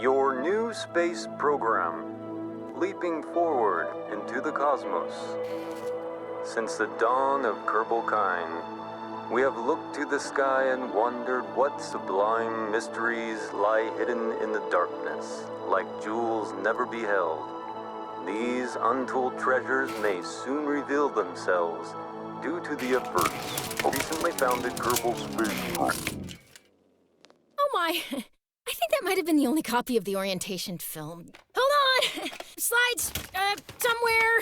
Your new space program, leaping forward into the cosmos. Since the dawn of Kerbal kind, we have looked to the sky and wondered what sublime mysteries lie hidden in the darkness, like jewels never beheld. These untold treasures may soon reveal themselves due to the efforts recently founded Kerbal Space Program. Oh my! I think that might have been the only copy of the orientation film. Hold on! Slides, somewhere!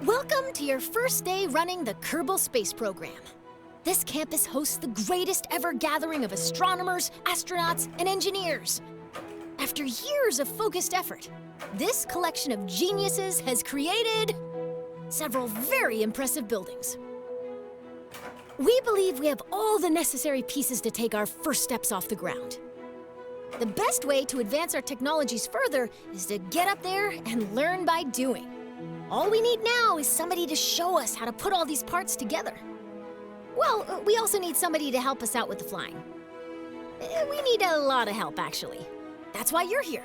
Welcome to your first day running the Kerbal Space Program. This campus hosts the greatest ever gathering of astronomers, astronauts, and engineers. After years of focused effort, this collection of geniuses has created several very impressive buildings. We believe we have all the necessary pieces to take our first steps off the ground. The best way to advance our technologies further is to get up there and learn by doing. All we need now is somebody to show us how to put all these parts together. Well, we also need somebody to help us out with the flying. We need a lot of help, actually. That's why you're here.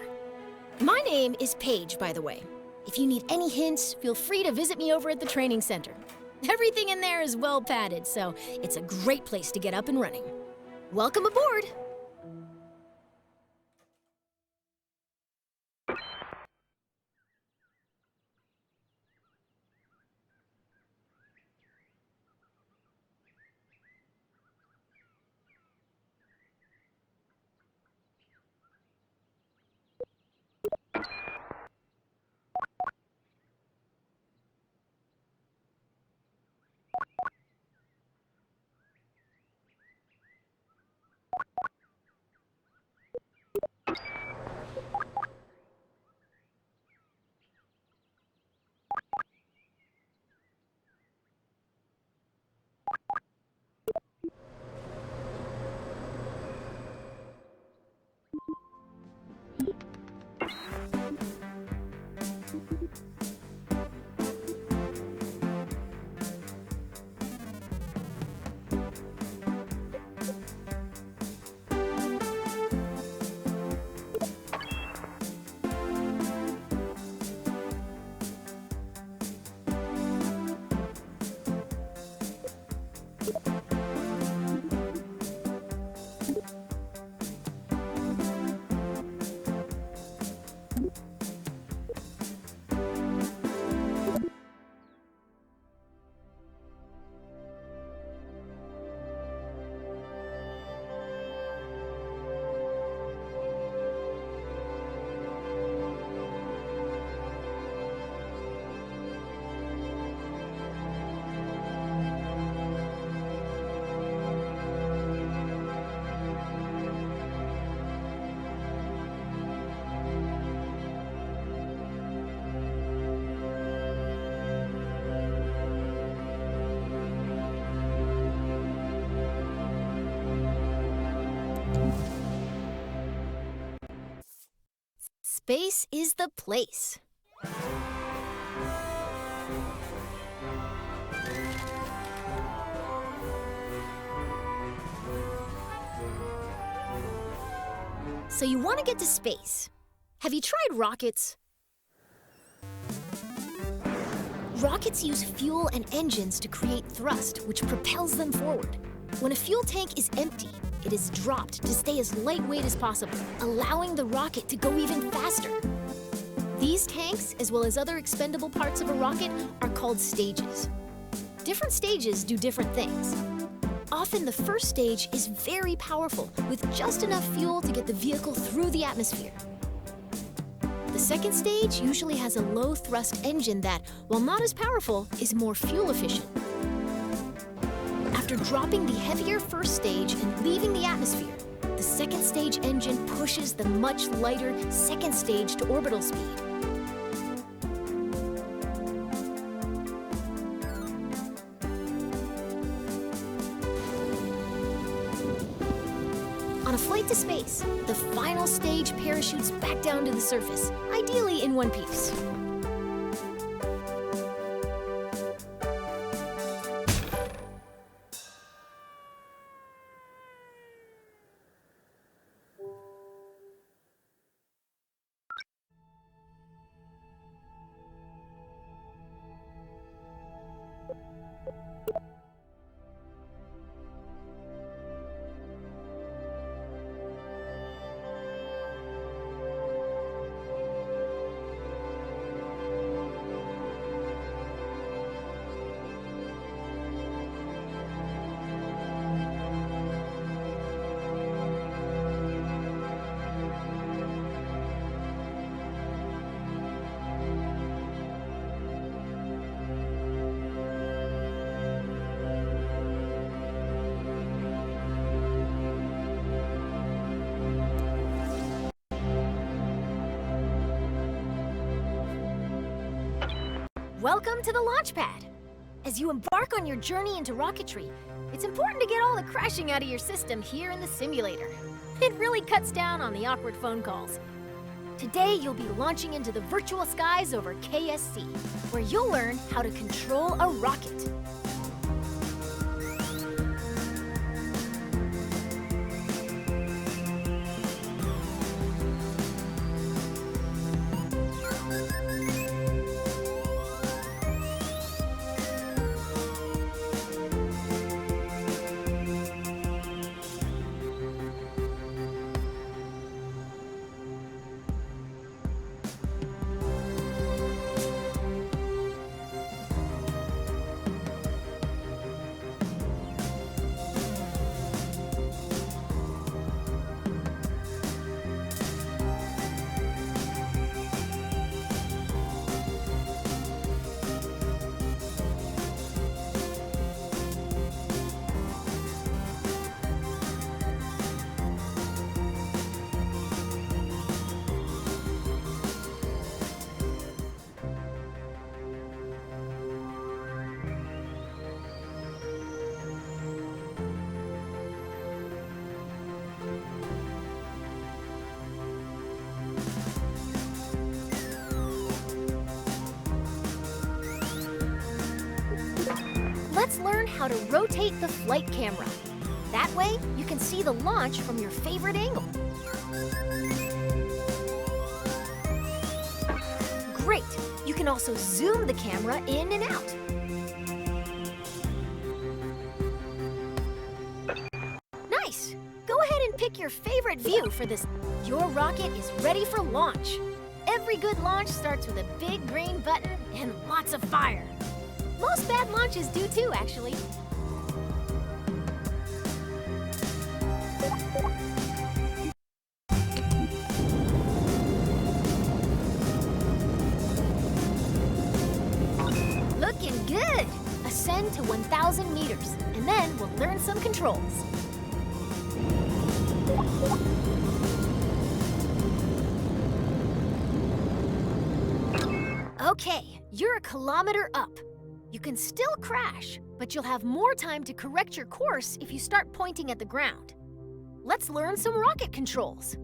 My name is Paige, by the way. If you need any hints, feel free to visit me over at the training center. Everything in there is well padded, so it's a great place to get up and running. Welcome aboard! Space is the place. So you want to get to space. Have you tried rockets? Rockets use fuel and engines to create thrust, which propels them forward. When a fuel tank is empty, it is dropped to stay as lightweight as possible, allowing the rocket to go even faster. These tanks, as well as other expendable parts of a rocket, are called stages. Different stages do different things. Often the first stage is very powerful, with just enough fuel to get the vehicle through the atmosphere. The second stage usually has a low-thrust engine that, while not as powerful, is more fuel efficient. After dropping the heavier first stage and leaving the atmosphere, the second stage engine pushes the much lighter second stage to orbital speed. On a flight to space, the final stage parachutes back down to the surface, ideally in one piece. Welcome to the launch pad. As you embark on your journey into rocketry, it's important to get all the crashing out of your system here in the simulator. It really cuts down on the awkward phone calls. Today, you'll be launching into the virtual skies over KSC, where you'll learn how to control a rocket. Let's learn how to rotate the flight camera. That way, you can see the launch from your favorite angle. Great! You can also zoom the camera in and out. Nice! Go ahead and pick your favorite view for this. Your rocket is ready for launch. Every good launch starts with a big green button and lots of fire. Most bad launches do too, actually. Looking good! Ascend to 1,000 meters, and then we'll learn some controls. Okay, you're a kilometer up. You can still crash, but you'll have more time to correct your course if you start pointing at the ground. Let's learn some rocket controls.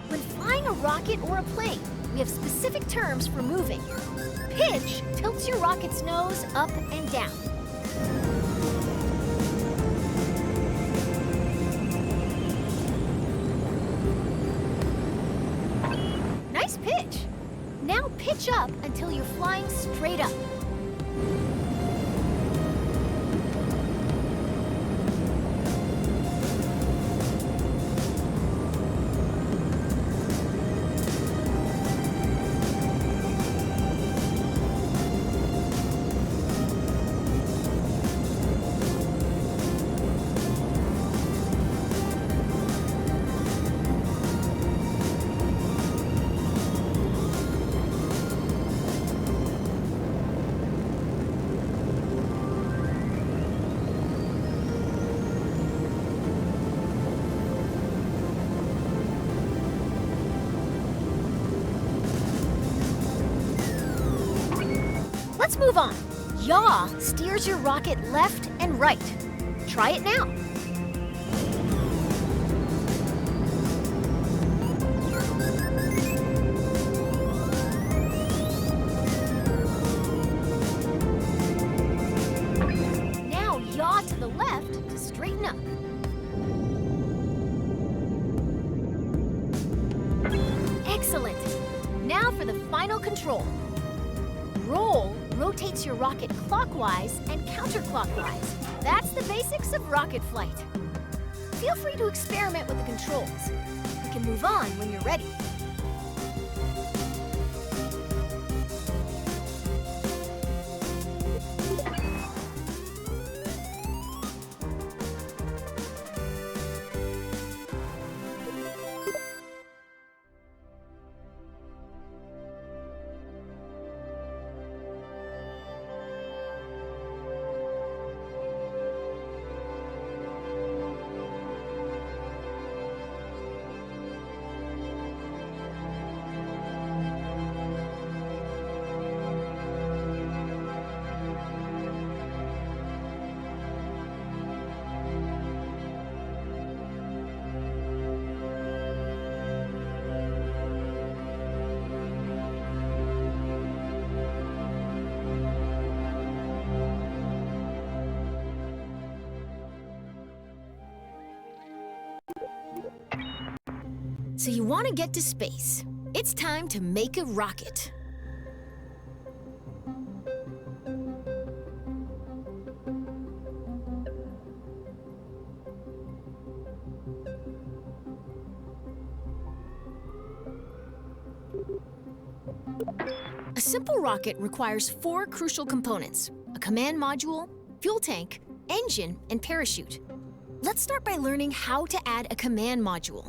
When flying a rocket or a plane, we have specific terms for moving. Pitch tilts your rocket's nose up and down. Nice pitch! Now pitch up until you're flying straight up. Let's move on. Yaw steers your rocket left and right. Try it now. Now yaw to the left to straighten up. Excellent. Now for the final control. Roll rotates your rocket clockwise and counterclockwise. That's the basics of rocket flight. Feel free to experiment with the controls. We can move on when you're ready. So you want to get to space. It's time to make a rocket. A simple rocket requires 4 crucial components: a command module, fuel tank, engine, and parachute. Let's start by learning how to add a command module.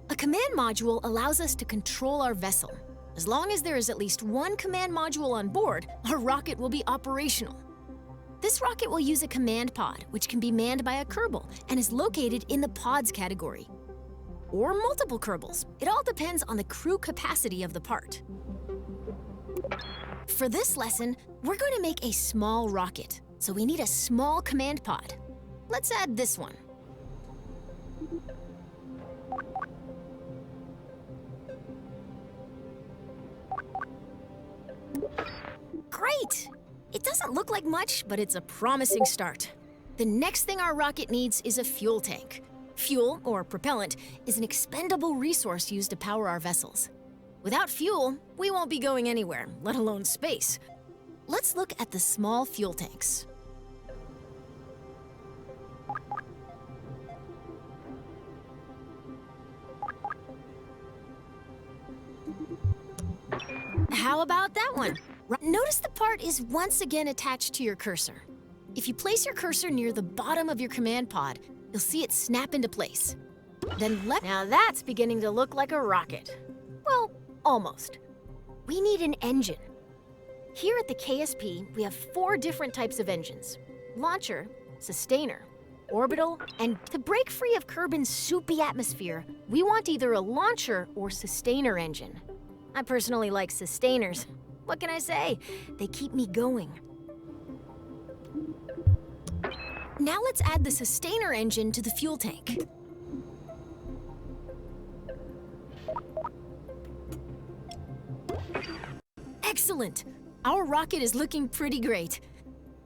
A command module allows us to control our vessel. As long as there is at least one command module on board, our rocket will be operational. This rocket will use a command pod, which can be manned by a Kerbal and is located in the pods category. Or multiple Kerbals. It all depends on the crew capacity of the part. For this lesson, we're going to make a small rocket, so we need a small command pod. Let's add this one. Great! It doesn't look like much, but it's a promising start. The next thing our rocket needs is a fuel tank. Fuel, or propellant, is an expendable resource used to power our vessels. Without fuel, we won't be going anywhere, let alone space. Let's look at the small fuel tanks. How about that one? Notice the part is once again attached to your cursor. If you place your cursor near the bottom of your command pod, you'll see it snap into place. Now that's beginning to look like a rocket. Well, almost. We need an engine. Here at the KSP, we have 4 different types of engines: launcher, sustainer, orbital, and to break free of Kerbin's soupy atmosphere, we want either a launcher or sustainer engine. I personally like sustainers. What can I say? They keep me going. Now let's add the sustainer engine to the fuel tank. Excellent! Our rocket is looking pretty great.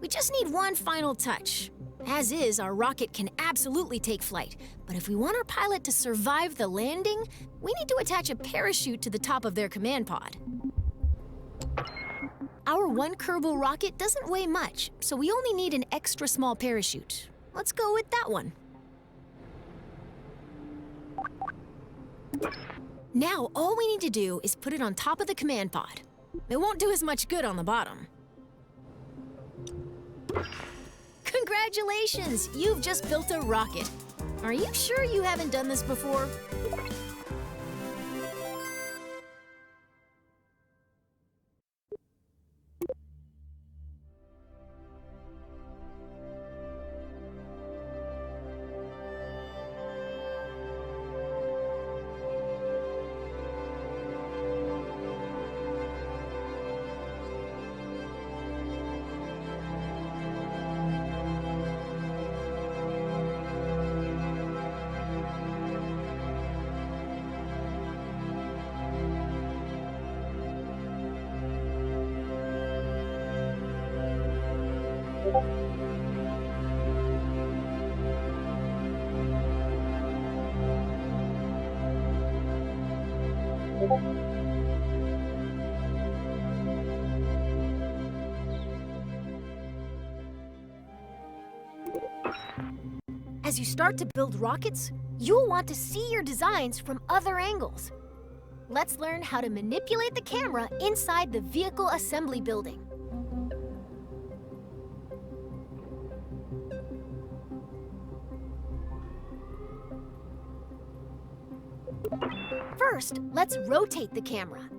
We just need one final touch. As is, our rocket can absolutely take flight, but if we want our pilot to survive the landing, we need to attach a parachute to the top of their command pod. Our 1 Kerbal rocket doesn't weigh much, so we only need an extra small parachute. Let's go with that one. Now, all we need to do is put it on top of the command pod. It won't do as much good on the bottom. Congratulations! You've just built a rocket. Are you sure you haven't done this before? As you start to build rockets, you'll want to see your designs from other angles. Let's learn how to manipulate the camera inside the vehicle assembly building. First, let's rotate the camera.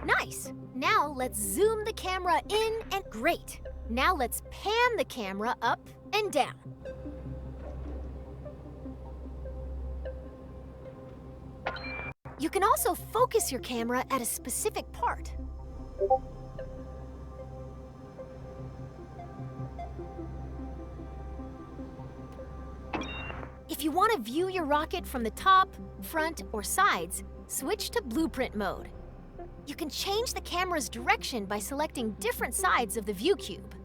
Nice! Now let's zoom the camera in and great! Now let's pan the camera up and down. You can also focus your camera at a specific part. If you want to view your rocket from the top, front, or sides, Switch to blueprint mode. You can change the camera's direction by selecting different sides of the view cube.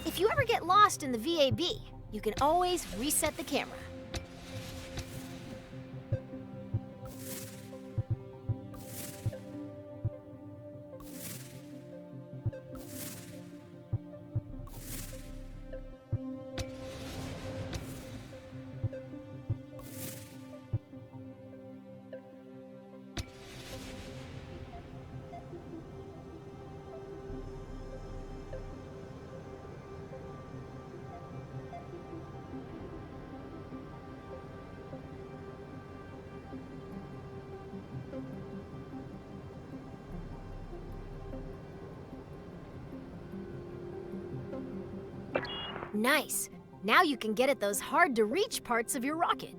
If you ever get lost in the VAB, you can always reset the camera. Nice. Now you can get at those hard-to-reach parts of your rocket.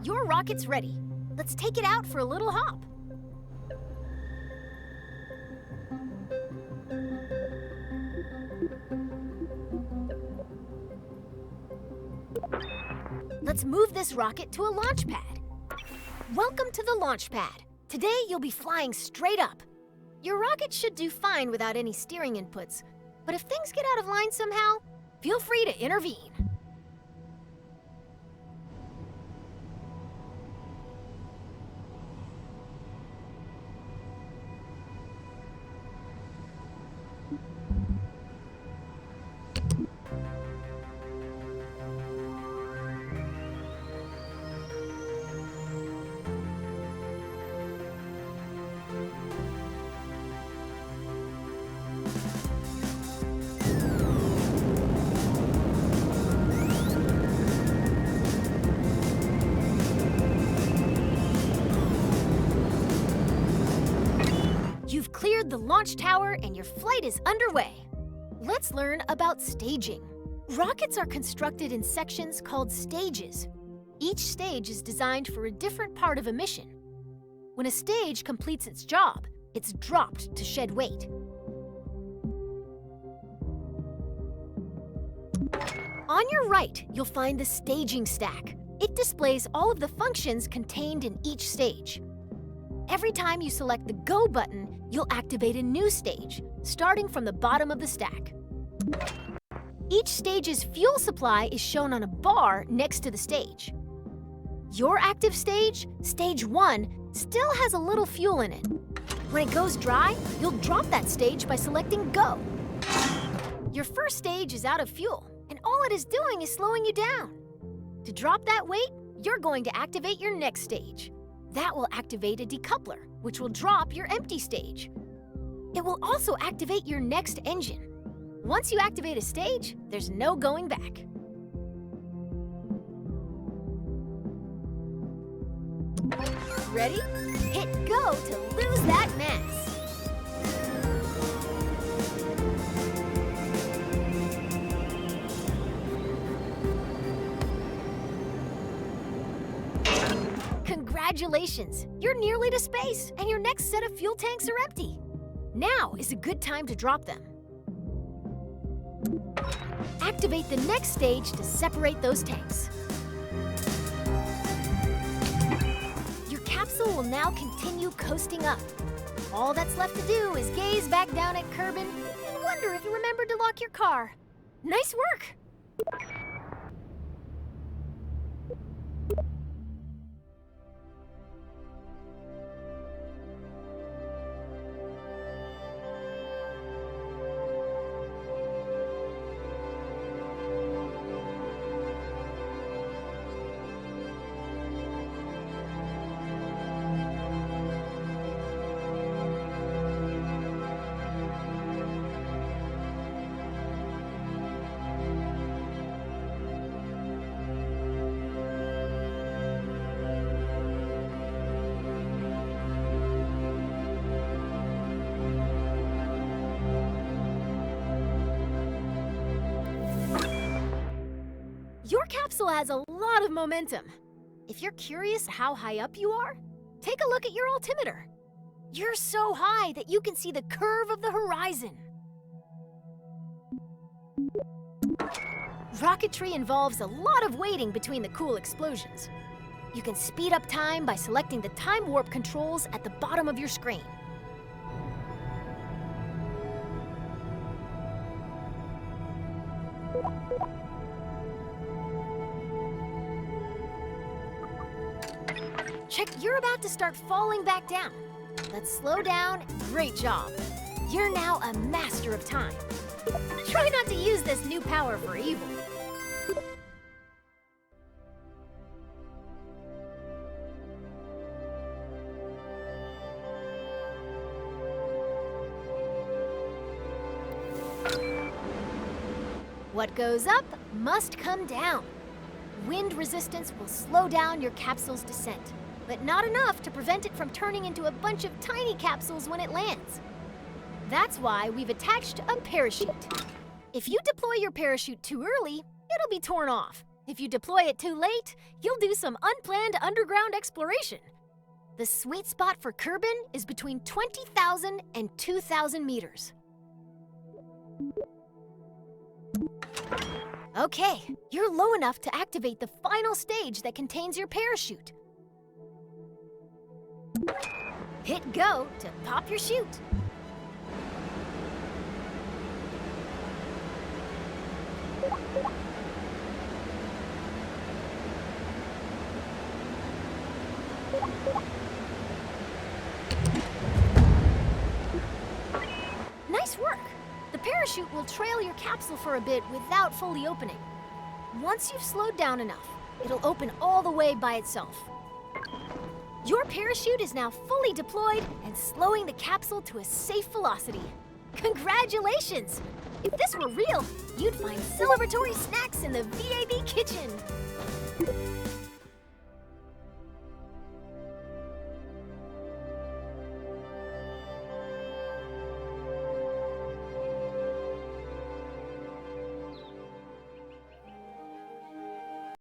Your rocket's ready. Let's take it out for a little hop. Let's move this rocket to a launch pad. Welcome to the launch pad. Today you'll be flying straight up. Your rocket should do fine without any steering inputs, but if things get out of line somehow, feel free to intervene. You've cleared the launch tower and your flight is underway. Let's learn about staging. Rockets are constructed in sections called stages. Each stage is designed for a different part of a mission. When a stage completes its job, it's dropped to shed weight. On your right, you'll find the staging stack. It displays all of the functions contained in each stage. Every time you select the Go button, you'll activate a new stage, starting from the bottom of the stack. Each stage's fuel supply is shown on a bar next to the stage. Your active stage, Stage 1, still has a little fuel in it. When it goes dry, you'll drop that stage by selecting Go. Your first stage is out of fuel, and all it is doing is slowing you down. To drop that weight, you're going to activate your next stage. That will activate a decoupler, which will drop your empty stage. It will also activate your next engine. Once you activate a stage, there's no going back. Ready? Hit Go to lose that mass. Congratulations! You're nearly to space, and your next set of fuel tanks are empty. Now is a good time to drop them. Activate the next stage to separate those tanks. Your capsule will now continue coasting up. All that's left to do is gaze back down at Kerbal and wonder if you remembered to lock your car. Nice work! capsule has a lot of momentum. If you're curious how high up you are, take a look at your altimeter. You're so high that you can see the curve of the horizon. Rocketry involves a lot of waiting between the cool explosions. You can speed up time by selecting the time warp controls at the bottom of your screen. Check, you're about to start falling back down. Let's slow down. Great job. You're now a master of time. Try not to use this new power for evil. What goes up must come down. Wind resistance will slow down your capsule's descent, but not enough to prevent it from turning into a bunch of tiny capsules when it lands. That's why we've attached a parachute. If you deploy your parachute too early, it'll be torn off. If you deploy it too late, you'll do some unplanned underground exploration. The sweet spot for Kerbal is between 20,000 and 2,000 meters. Okay, you're low enough to activate the final stage that contains your parachute. Hit go to pop your chute. Nice work! The parachute will trail your capsule for a bit without fully opening. Once you've slowed down enough, it'll open all the way by itself. Your parachute is now fully deployed and slowing the capsule to a safe velocity. Congratulations! If this were real, you'd find celebratory snacks in the VAB kitchen.